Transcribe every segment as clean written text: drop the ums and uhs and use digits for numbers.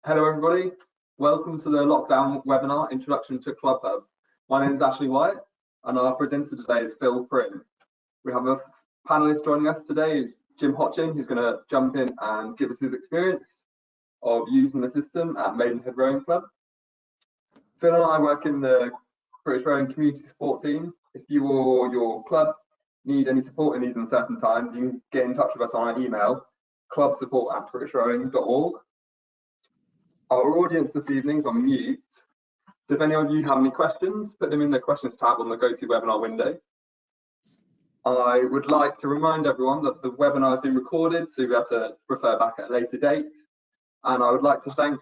Hello everybody, welcome to the lockdown webinar, Introduction to ClubHub. My name is Ashley White and our presenter today is Phil Prim. We have a panelist joining us today, is Jim Hotchin, who's going to jump in and give us his experience of using the system at Maidenhead Rowing Club. Phil and I work in the British Rowing Community Support Team. If you or your club need any support in these uncertain times, you can get in touch with us on our email, clubsupport@britishrowing.org. Our audience this evening is on mute, so if any of you have any questions, put them in the questions tab on the GoToWebinar window. I would like to remind everyone that the webinar has been recorded, so you'll be able to refer back at a later date. And I would like to thank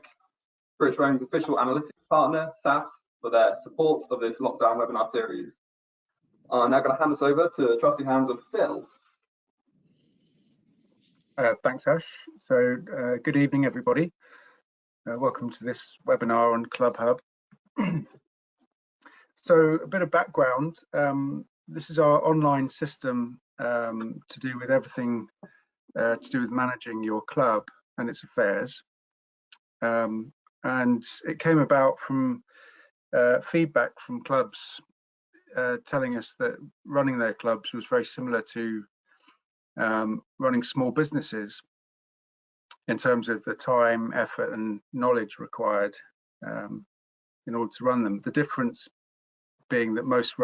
British Rowing's official analytics partner, SAS, for their support of this lockdown webinar series. I'm now going to hand this over to trusty hands of Phil. Thanks, Ash. So good evening, everybody. Welcome to this webinar on ClubHub. So a bit of background. This is our online system to do with everything to do with managing your club and its affairs. And it came about from feedback from clubs telling us that running their clubs was very similar to running small businesses in terms of the time, effort and knowledge required in order to run them. The difference being that most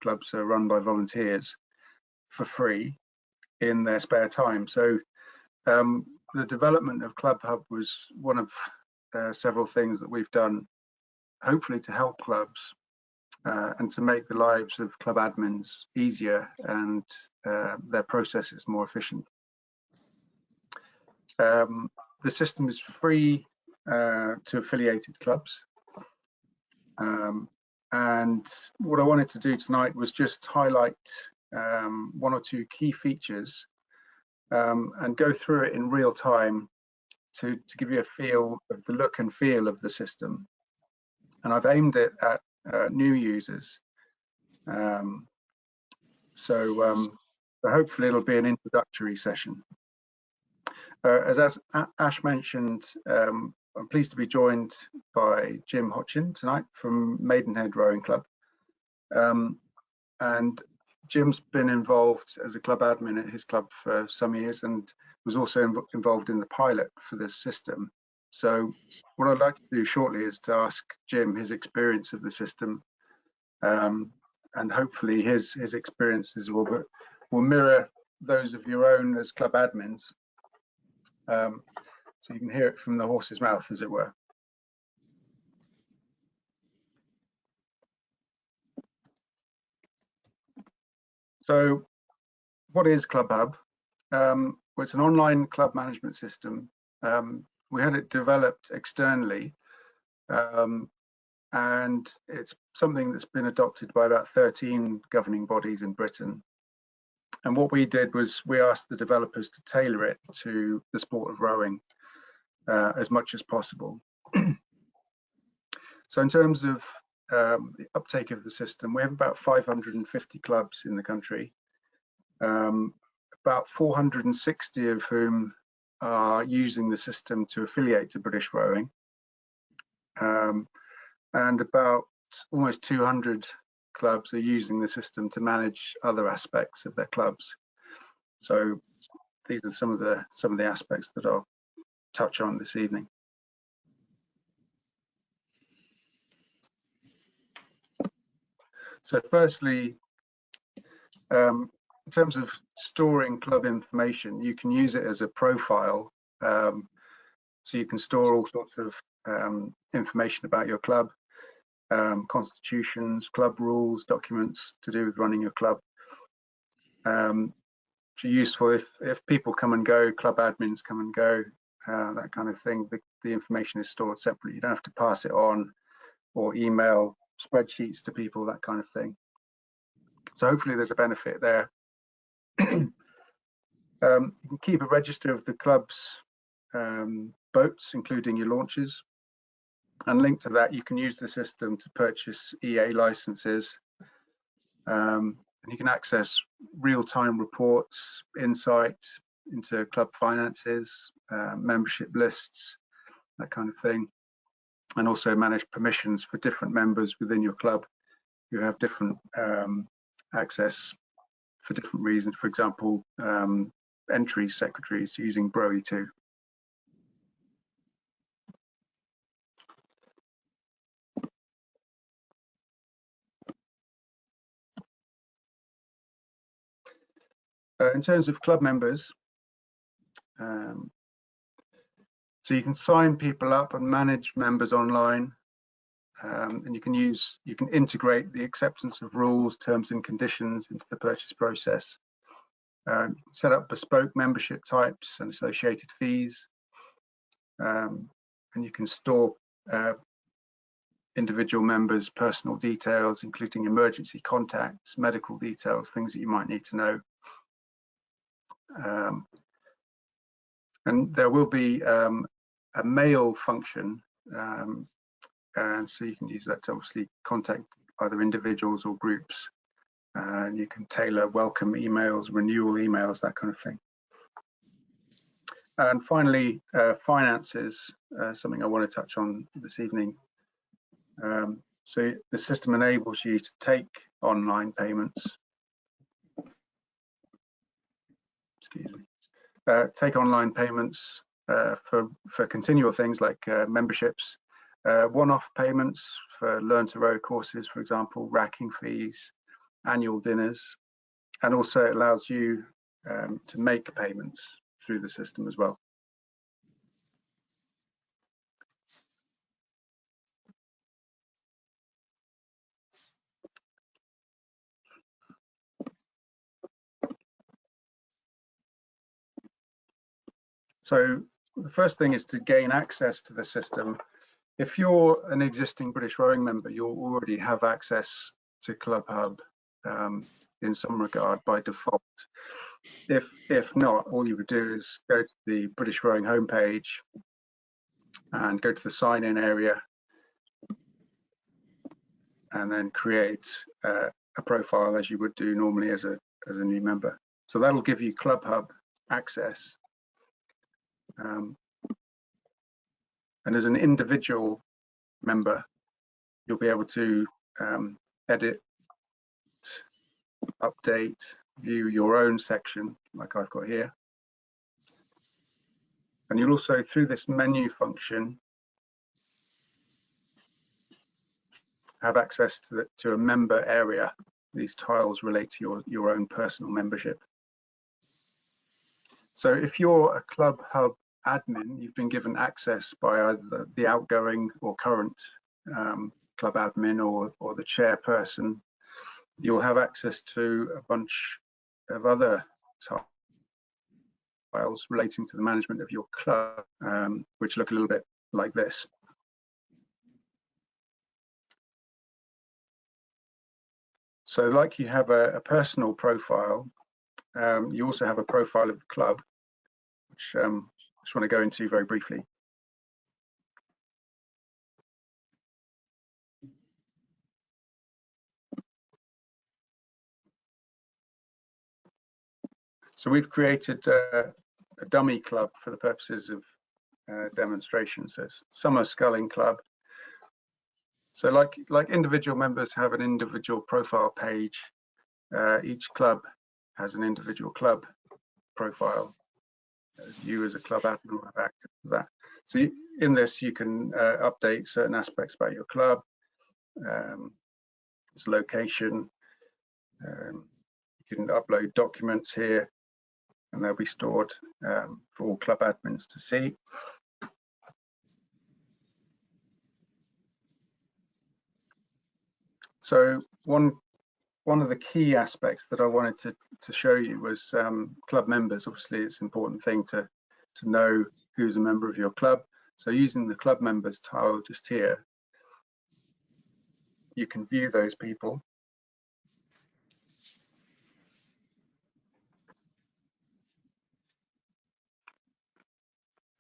clubs are run by volunteers for free in their spare time. So the development of ClubHub was one of several things that we've done, hopefully to help clubs and to make the lives of club admins easier and their processes more efficient. The system is free to affiliated clubs. And what I wanted to do tonight was just highlight one or two key features and go through it in real time to give you a feel of the look and feel of the system. And I've aimed it at new users. So hopefully it'll be an introductory session. As Ash mentioned, I'm pleased to be joined by Jim Hotchin tonight from Maidenhead Rowing Club. And Jim's been involved as a club admin at his club for some years and was also involved in the pilot for this system. So what I'd like to do shortly is to ask Jim his experience of the system, and hopefully his experiences will mirror those of your own as club admins. So you can hear it from the horse's mouth, as it were. So what is ClubHub? Well, it's an online club management system. We had it developed externally, and it's something that's been adopted by about 13 governing bodies in Britain. And what we did was we asked the developers to tailor it to the sport of rowing as much as possible. So in terms of the uptake of the system, we have about 550 clubs in the country, about 460 of whom are using the system to affiliate to British Rowing, and about almost 200 clubs are using the system to manage other aspects of their clubs. So these are some of the aspects that I'll touch on this evening. So firstly, in terms of storing club information, you can use it as a profile. So you can store all sorts of information about your club, constitutions, club rules, documents to do with running your club. Which are useful if people come and go, club admins come and go, that kind of thing. The information is stored separately. You don't have to pass it on or email spreadsheets to people, that kind of thing. So hopefully there's a benefit there. You can keep a register of the club's boats, including your launches. And linked to that, you can use the system to purchase EA licenses. And you can access real-time reports, insight into club finances, membership lists, that kind of thing, and also manage permissions for different members within your club who have different access for different reasons. For example, entry secretaries using Broe2. In terms of club members, so you can sign people up and manage members online, and you can integrate the acceptance of rules, terms and conditions into the purchase process. You can set up bespoke membership types and associated fees, and you can store individual members' personal details, including emergency contacts, medical details, things that you might need to know. And there will be a mail function, and so you can use that to obviously contact either individuals or groups. And you can tailor welcome emails, renewal emails, that kind of thing. And finally, finances, something I want to touch on this evening. So the system enables you to take online payments. Excuse me. Take online payments for continual things like memberships, one-off payments for Learn to Row courses, for example, racking fees, annual dinners, and also it allows you to make payments through the system as well. So the first thing is to gain access to the system. If you're an existing British Rowing member, you'll already have access to ClubHub in some regard by default. If not, all you would do is go to the British Rowing homepage and go to the sign-in area, and then create a profile as you would do normally as a new member. So that'll give you ClubHub access. And as an individual member, you'll be able to edit, update, view your own section, like I've got here. And you'll also, through this menu function, have access to a member area. These tiles relate to your own personal membership. So if you're a ClubHub admin, you've been given access by either the outgoing or current club admin or the chairperson. You'll have access to a bunch of other tiles relating to the management of your club, which look a little bit like this. So like you have a personal profile, you also have a profile of the club, which I just want to go into very briefly. So we've created a dummy club for the purposes of demonstration. So it's Summer Sculling Club. So like individual members have an individual profile page, each club has an individual club profile. As you as a club admin will have access to that. So in this you can update certain aspects about your club, its location. You can upload documents here, and they'll be stored for all club admins to see. So one of the key aspects that I wanted to show you was club members. Obviously, it's an important thing to know who's a member of your club. So using the club members tile just here, you can view those people.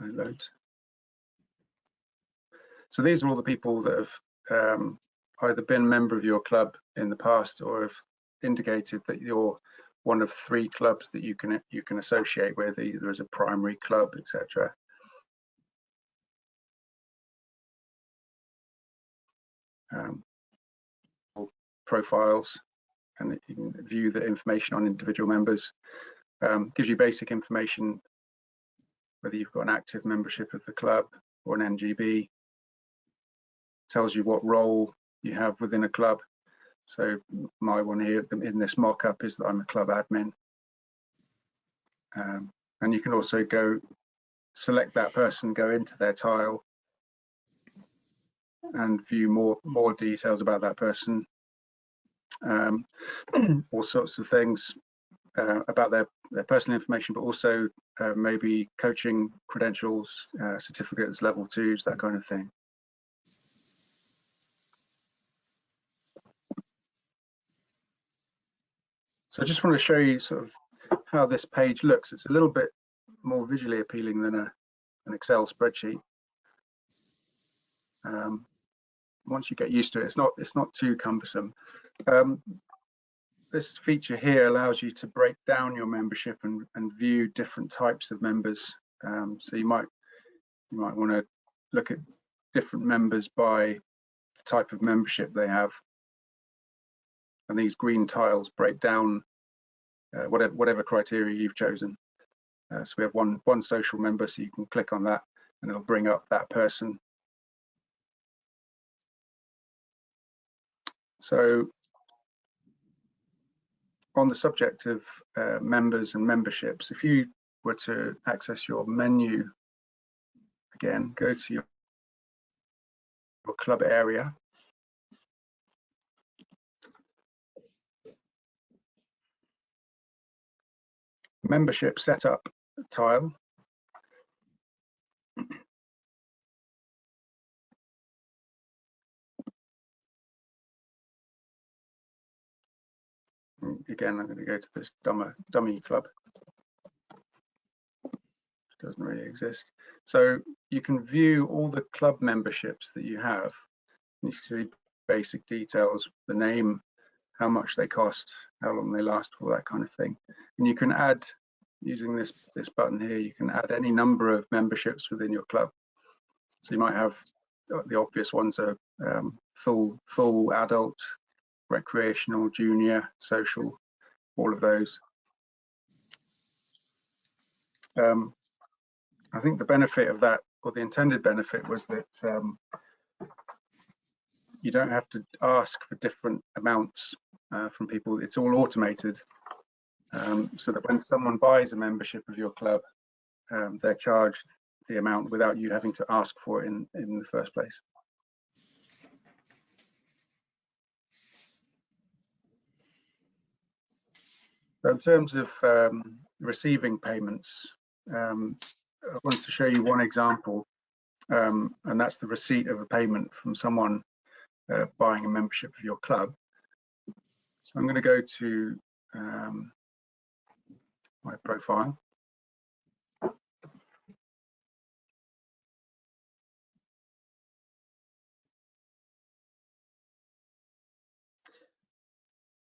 Loads. So these are all the people that have either been a member of your club in the past or have indicated that you're one of 3 clubs that you can associate with, either as a primary club, etc. profiles, and you can view the information on individual members. Gives you basic information, whether you've got an active membership of the club or an NGB. Tells you what role you have within a club. So my one here in this mock-up is that I'm a club admin. And you can also go select that person, go into their tile and view more details about that person. All sorts of things about their personal information, but also maybe coaching credentials, certificates, level 2s, that kind of thing. So I just want to show you sort of how this page looks. It's a little bit more visually appealing than an Excel spreadsheet. Once you get used to it, it's not too cumbersome. This feature here allows you to break down your membership and view different types of members. So you might want to look at different members by the type of membership they have. And these green tiles break down whatever criteria you've chosen. So we have one social member, so you can click on that and it'll bring up that person. So on the subject of members and memberships, if you were to access your menu again, go to your club area. Membership setup tile. Again, I'm going to go to this dummy club. It doesn't really exist. So you can view all the club memberships that you have. You see basic details, the name, how much they cost, how long they last, all that kind of thing. And you can add, using this button here, you can add any number of memberships within your club. So you might have the obvious ones are full adult, recreational, junior, social, all of those. I think the benefit of that, or the intended benefit, was that you don't have to ask for different amounts from people. It's all automated, so that when someone buys a membership of your club, they're charged the amount without you having to ask for it in the first place. So in terms of receiving payments, I wanted to show you one example, and that's the receipt of a payment from someone buying a membership of your club. So I'm going to go to my profile.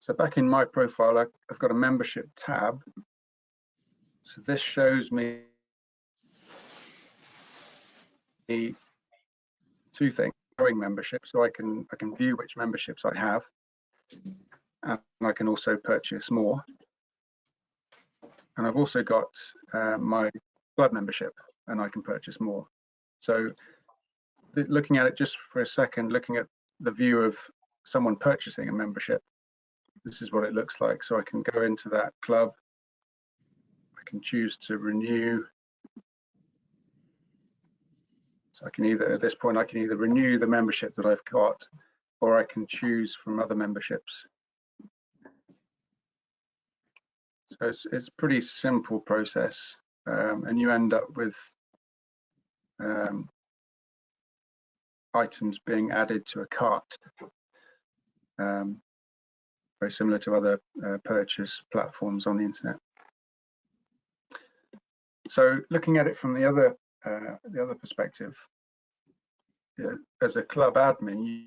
So back in my profile, I've got a membership tab. So this shows me two things: growing membership, so I can view which memberships I have, and I can also purchase more. And I've also got my club membership, and I can purchase more. So looking at it just for a second, looking at the view of someone purchasing a membership, this is what it looks like. So I can go into that club, I can choose to renew. So I can either, at this point, I can either renew the membership that I've got, or I can choose from other memberships. So it's a pretty simple process, and you end up with items being added to a cart, very similar to other purchase platforms on the internet. So looking at it from the other perspective, as a club admin,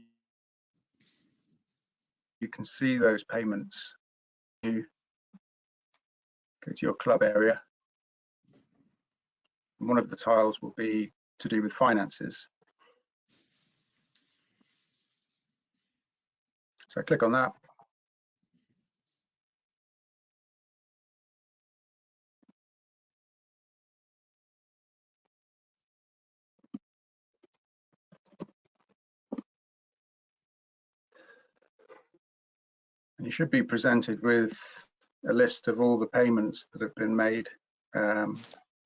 you can see those payments. You go to your club area. One of the tiles will be to do with finances. So I click on that. And you should be presented with a list of all the payments that have been made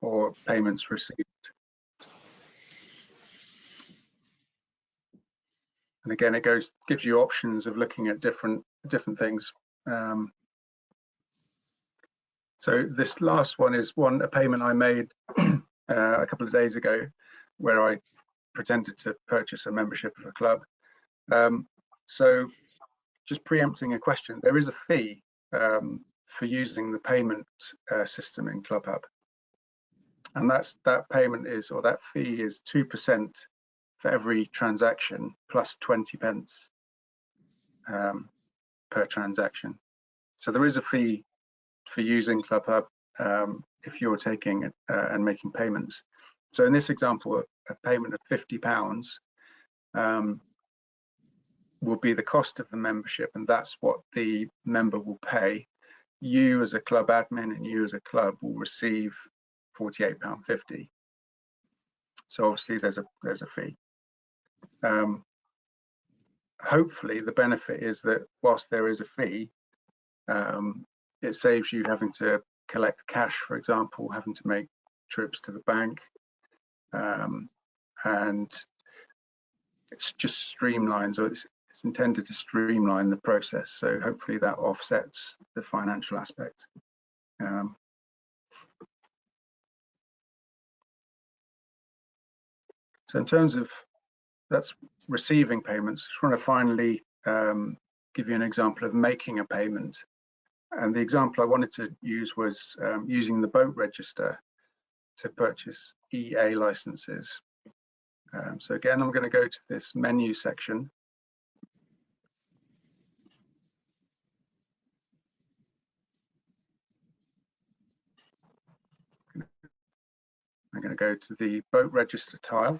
or payments received. And again, it gives you options of looking at different things. So this last one is a payment I made a couple of days ago, where I pretended to purchase a membership of a club. So just preempting a question, there is a fee for using the payment system in ClubHub, and that payment is, or that fee is 2% for every transaction plus 20 pence per transaction. So there is a fee for using ClubHub if you're taking and making payments. So in this example, a payment of £50 will be the cost of the membership, and that's what the member will pay. You as a club admin and you as a club will receive £48.50. So obviously there's a fee. Hopefully the benefit is that whilst there is a fee, it saves you having to collect cash, for example, having to make trips to the bank, and it's just streamlines, or it's intended to streamline the process. So hopefully that offsets the financial aspect. So in terms of that's receiving payments, I just want to finally give you an example of making a payment. And the example I wanted to use was using the boat register to purchase EA licenses. So again, I'm going to go to this menu section. I'm going to go to the boat register tile.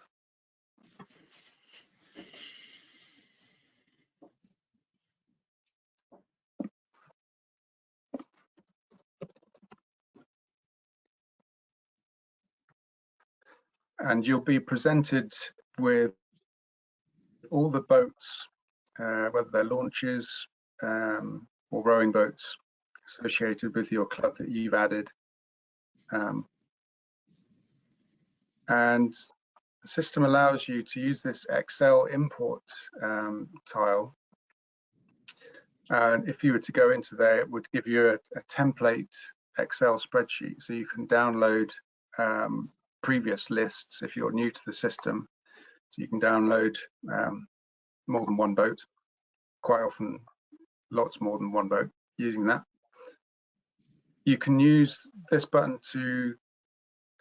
And you'll be presented with all the boats, whether they're launches or rowing boats associated with your club that you've added. And the system allows you to use this Excel import tile. And if you were to go into there, it would give you a template Excel spreadsheet. So you can download previous lists if you're new to the system. So you can download more than one boat, quite often lots more than one boat using that. You can use this button to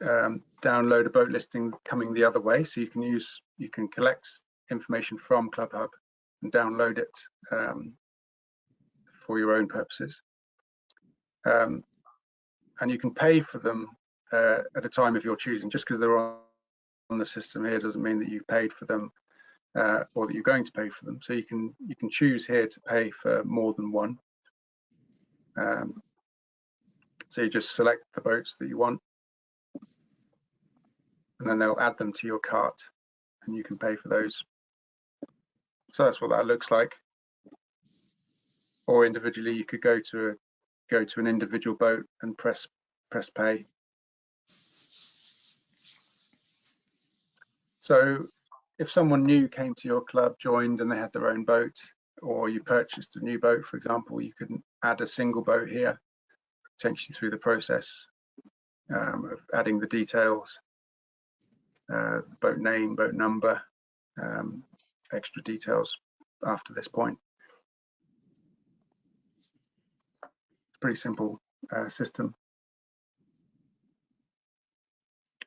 download a boat listing coming the other way. So you can collect information from ClubHub and download it for your own purposes. And you can pay for them at a time of your choosing. Just because they're on the system here doesn't mean that you've paid for them or that you're going to pay for them. So you can choose here to pay for more than one. So you just select the boats that you want, and then they'll add them to your cart, and you can pay for those. So that's what that looks like. Or individually, you could go to an individual boat and press pay. So if someone new came to your club, joined, and they had their own boat, or you purchased a new boat, for example, you could add a single boat here, potentially through the process of adding the details, boat name, boat number, extra details after this point. Pretty simple system.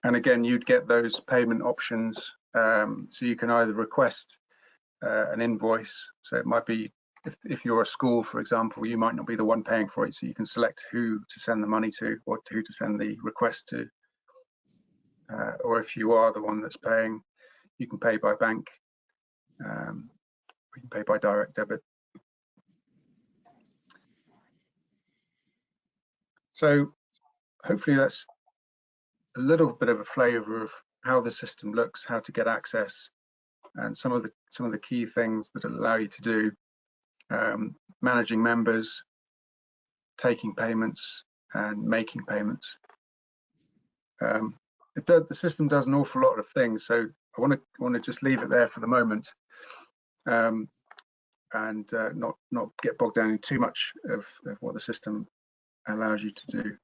And again, you'd get those payment options. So you can either request an invoice. So it might be, if you're a school, for example, you might not be the one paying for it. So you can select who to send the money to, or who to send the request to. Or if you are the one that's paying, you can pay by bank. You can pay by direct debit. So hopefully that's a little bit of a flavour of how the system looks, how to get access, and some of the key things that allow you to do, managing members, taking payments, and making payments. The system does an awful lot of things, so I want to just leave it there for the moment, and not get bogged down in too much of what the system allows you to do.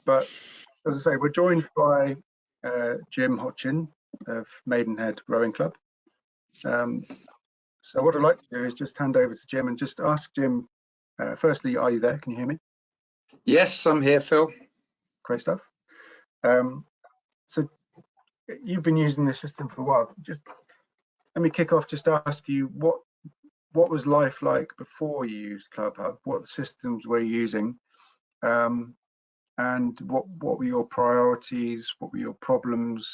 But as I say, we're joined by Jim Hotchin of Maidenhead Rowing Club. So what I'd like to do is just hand over to Jim and just ask Jim, firstly, are you there? Can you hear me? Yes, I'm here, Phil. Great stuff. So you've been using this system for a while. Just let me kick off, just ask you what was life like before you used ClubHub? What systems were you using? And what were your priorities? What were your problems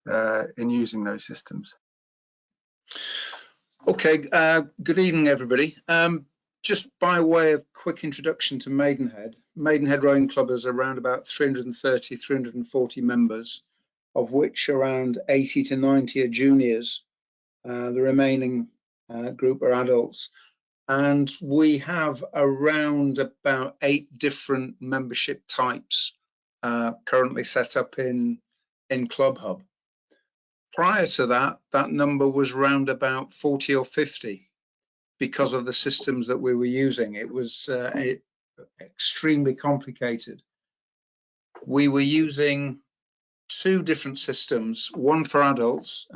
in using those systems? Okay, good evening, everybody. Just by way of quick introduction to Maidenhead, Maidenhead Rowing Club is around about 330, 340 members, of which around 80 to 90 are juniors. The remaining group are adults. And we have around about 8 different membership types currently set up in ClubHub. Prior to that, that number was round about 40 or 50 because of the systems that we were using. It was extremely complicated. We were using 2 different systems, one for adults.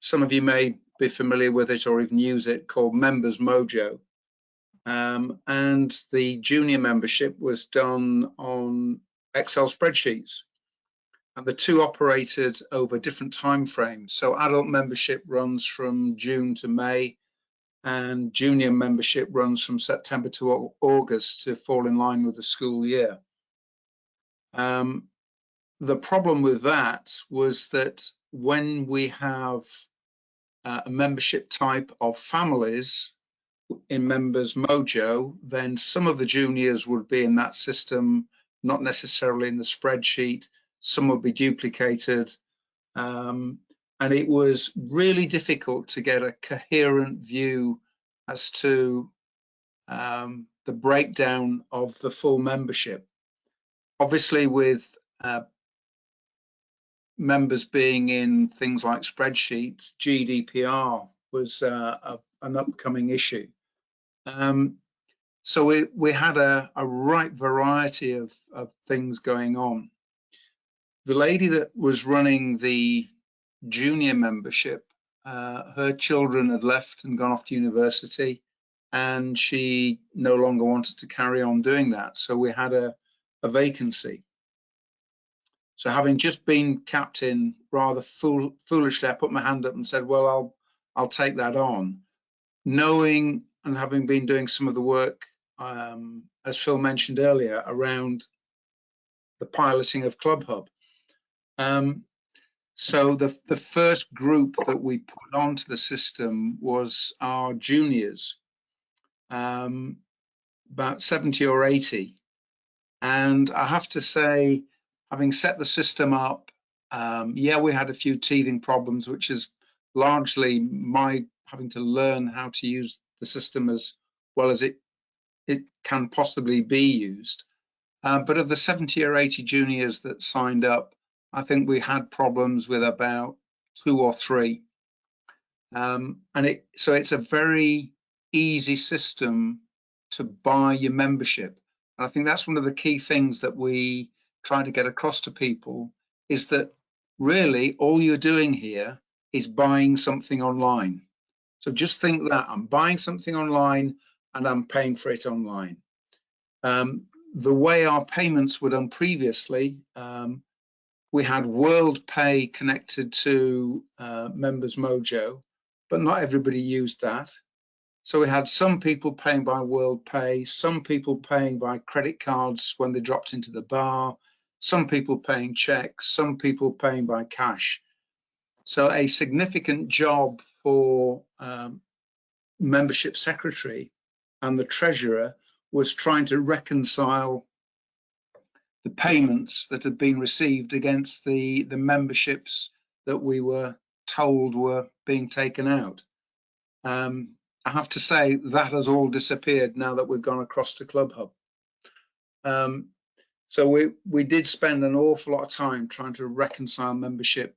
Some of you may be familiar with it or even use it, called Members Mojo. And the junior membership was done on Excel spreadsheets. And the 2 operated over different time frames. So adult membership runs from June to May, and junior membership runs from September to August to fall in line with the school year. The problem with that was that when we have a membership type of families in Members Mojo, then some of the juniors would be in that system, not necessarily in the spreadsheet. Some would be duplicated, and it was really difficult to get a coherent view as to the breakdown of the full membership. Obviously, with members being in things like spreadsheets, GDPR was an upcoming issue. So we had a right variety of things going on. The lady that was running the junior membership, her children had left and gone off to university, and she no longer wanted to carry on doing that. So we had a vacancy. So having just been captain, rather foolishly, I put my hand up and said, well, I'll take that on, knowing and having been doing some of the work, as Phil mentioned earlier, around the piloting of ClubHub. So the first group that we put onto the system was our juniors, about 70 or 80. And I have to say, having set the system up, yeah, we had a few teething problems, which is largely my having to learn how to use the system as well as it can possibly be used. But of the 70 or 80 juniors that signed up, I think we had problems with about 2 or 3. So it's a very easy system to buy your membership. And I think that's one of the key things that we try to get across to people, is that really all you're doing here is buying something online. So just think that I'm buying something online and I'm paying for it online. The way our payments were done previously, we had World Pay connected to Members Mojo, but not everybody used that. So we had some people paying by World Pay, some people paying by credit cards when they dropped into the bar, some people paying checks, some people paying by cash. So a significant job for membership secretary and the treasurer was trying to reconcile the payments that had been received against the memberships that we were told were being taken out. I have to say that has all disappeared now that we've gone across to ClubHub. So we did spend an awful lot of time trying to reconcile membership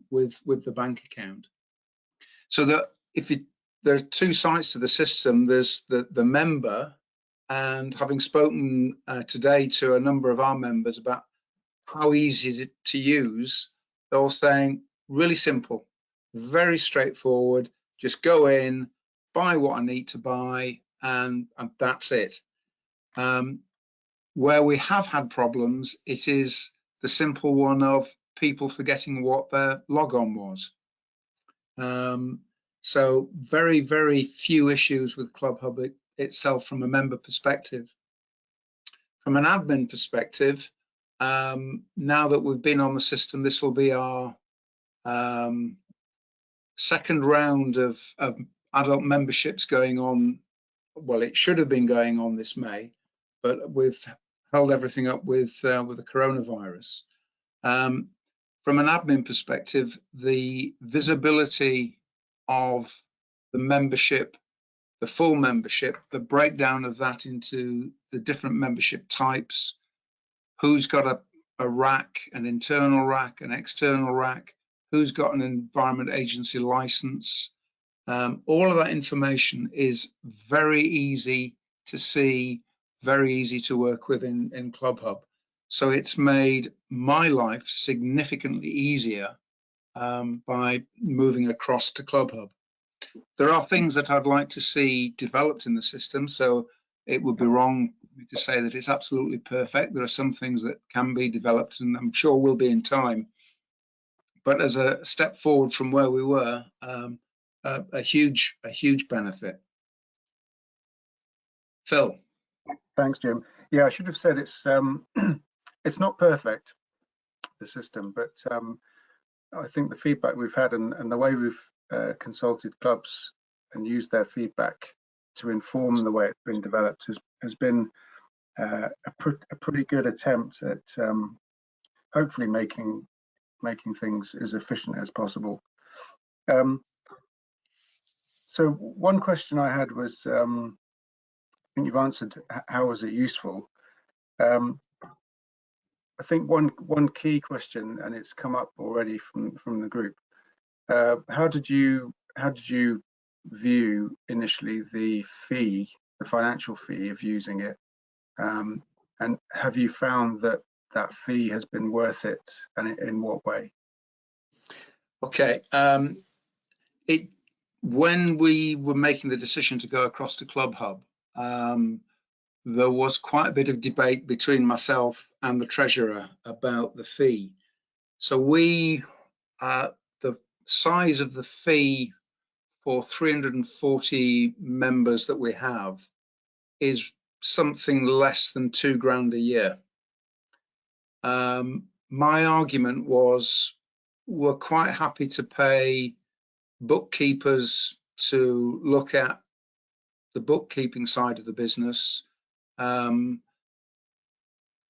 with the bank account. So that there are two sides to the system. There's the member, and having spoken today to a number of our members about how easy is it to use, they're all saying really simple, very straightforward, just go in, buy what I need to buy, and that's it. Where we have had problems, it is the simple one of people forgetting what their logon was. So very, very few issues with ClubHub itself from a member perspective. From an admin perspective, now that we've been on the system, this will be our second round of adult memberships going on. Well, it should have been going on this May, but we've held everything up with the coronavirus. From an admin perspective, the visibility of the membership, the full membership, the breakdown of that into the different membership types, who's got a rack, an internal rack, an external rack, who's got an environment agency license. All of that information is very easy to see, very easy to work with in ClubHub. So it's made my life significantly easier by moving across to ClubHub. There are things that I'd like to see developed in the system, so it would be wrong to say that it's absolutely perfect. There are some things that can be developed, and I'm sure will be in time. But as a step forward from where we were, a huge benefit. Phil. Thanks, Jim. Yeah, I should have said it's it's not perfect, the system, but I think the feedback we've had and the way we've consulted clubs and used their feedback to inform the way it's been developed has been a pretty good attempt at hopefully making things as efficient as possible. So one question I had was, I think you've answered, how was it useful? I think one key question, and it's come up already from the group. How did you view initially the fee, the financial fee of using it, and have you found that fee has been worth it, and in what way? Okay, when we were making the decision to go across to ClubHub, there was quite a bit of debate between myself and the treasurer about the fee. So the size of the fee for 340 members that we have is something less than £2,000 a year. My argument was, we're quite happy to pay bookkeepers to look at the bookkeeping side of the business.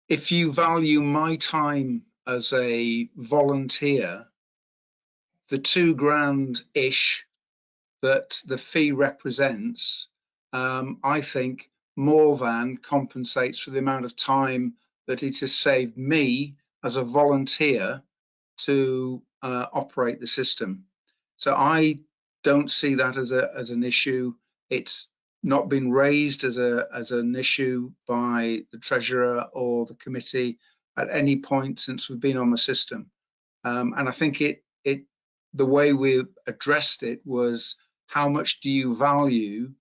If you value my time as a volunteer, the £2,000-ish that the fee represents, I think more than compensates for the amount of time that it has saved me as a volunteer to operate the system. So I don't see that as an issue. It's not been raised as an issue by the treasurer or the committee at any point since we've been on the system. And I think the way we addressed it was, how much do you value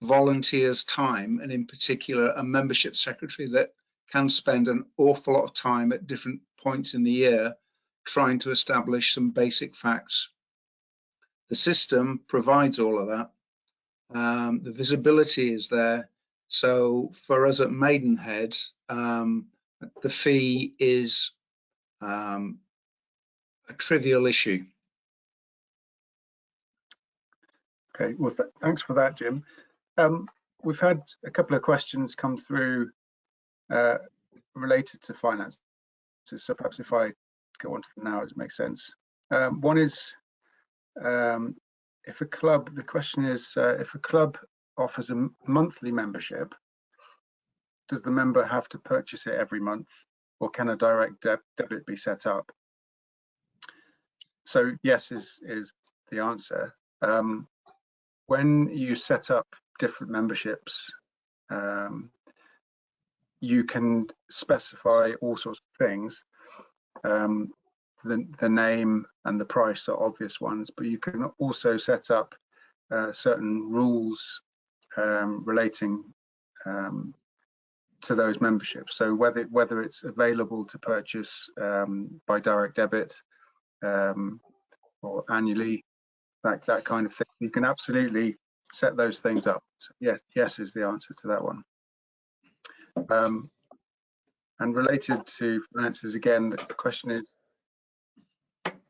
volunteers' time, and in particular a membership secretary that can spend an awful lot of time at different points in the year trying to establish some basic facts. The system provides all of that. The visibility is there. So for us at Maidenhead, the fee is a trivial issue. Okay, well, thanks for that, Jim. we've had a couple of questions come through related to finance. So perhaps if I go on to them now, it makes sense. One is, if a club, the question is, if a club offers a monthly membership, does the member have to purchase it every month, or can a direct debit be set up? So yes is the answer. When you set up different memberships, you can specify all sorts of things. The name and the price are obvious ones, but you can also set up certain rules relating to those memberships. So whether it's available to purchase by direct debit or annually, that kind of thing, you can absolutely set those things up. So yes is the answer to that one. And related to finances, again, the question is,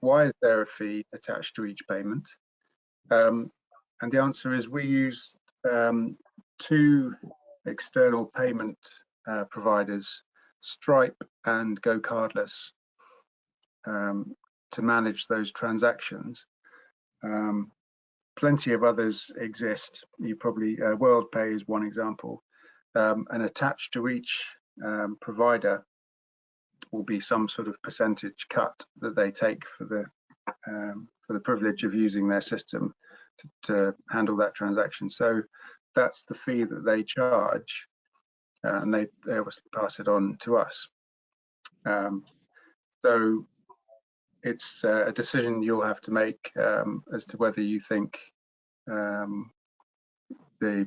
why is there a fee attached to each payment? And the answer is, we use 2 external payment providers, Stripe and Go Cardless, to manage those transactions. Plenty of others exist. You probably, WorldPay is one example, and attached to each provider will be some sort of percentage cut that they take for the privilege of using their system to handle that transaction. So that's the fee that they charge, and they obviously pass it on to us. So it's a decision you'll have to make as to whether you think the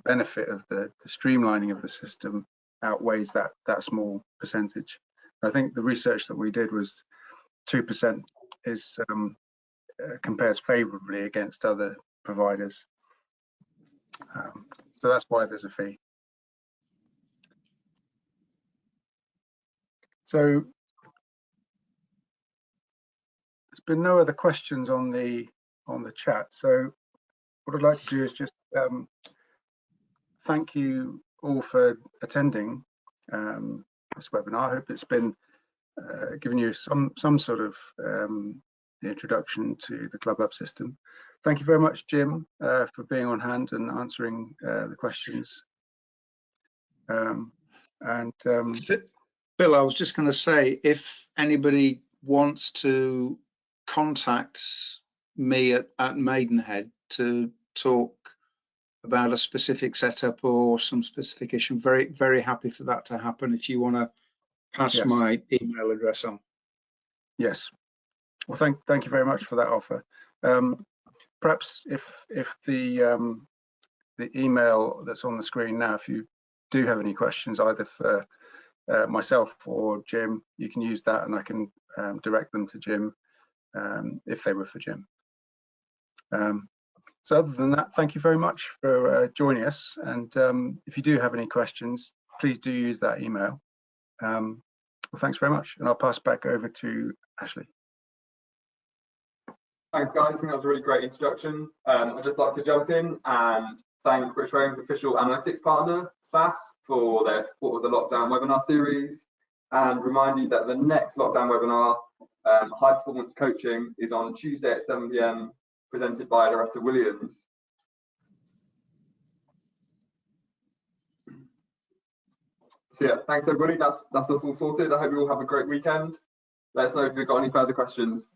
benefit of the streamlining of the system outweighs that small percentage. I think the research that we did was 2% is compares favorably against other providers. So that's why there's a fee. So there's been no other questions on the chat. So what I'd like to do is just thank you all for attending this webinar. I hope it's been giving you some sort of introduction to the ClubHub system. Thank you very much, Jim, for being on hand and answering the questions. Phil, I was just going to say, if anybody wants to contact me at Maidenhead to talk about a specific setup or some specific issue, very happy for that to happen. If you want to pass my email address on. Yes. Well, thank you very much for that offer. Perhaps if the email that's on the screen now, if you do have any questions either for myself or Jim, you can use that, and I can direct them to Jim if they were for Jim. So other than that, thank you very much for joining us. And if you do have any questions, please do use that email. Well, thanks very much, and I'll pass back over to Ashley. Thanks, guys. I think that was a really great introduction. I'd just like to jump in and thank British Railing's official analytics partner, SAS, for their support of the lockdown webinar series, and remind you that the next lockdown webinar, High Performance Coaching, is on Tuesday at 7 PM, presented by Loretta Williams. So yeah, thanks everybody. That's us all sorted. I hope you all have a great weekend. Let us know if you've got any further questions.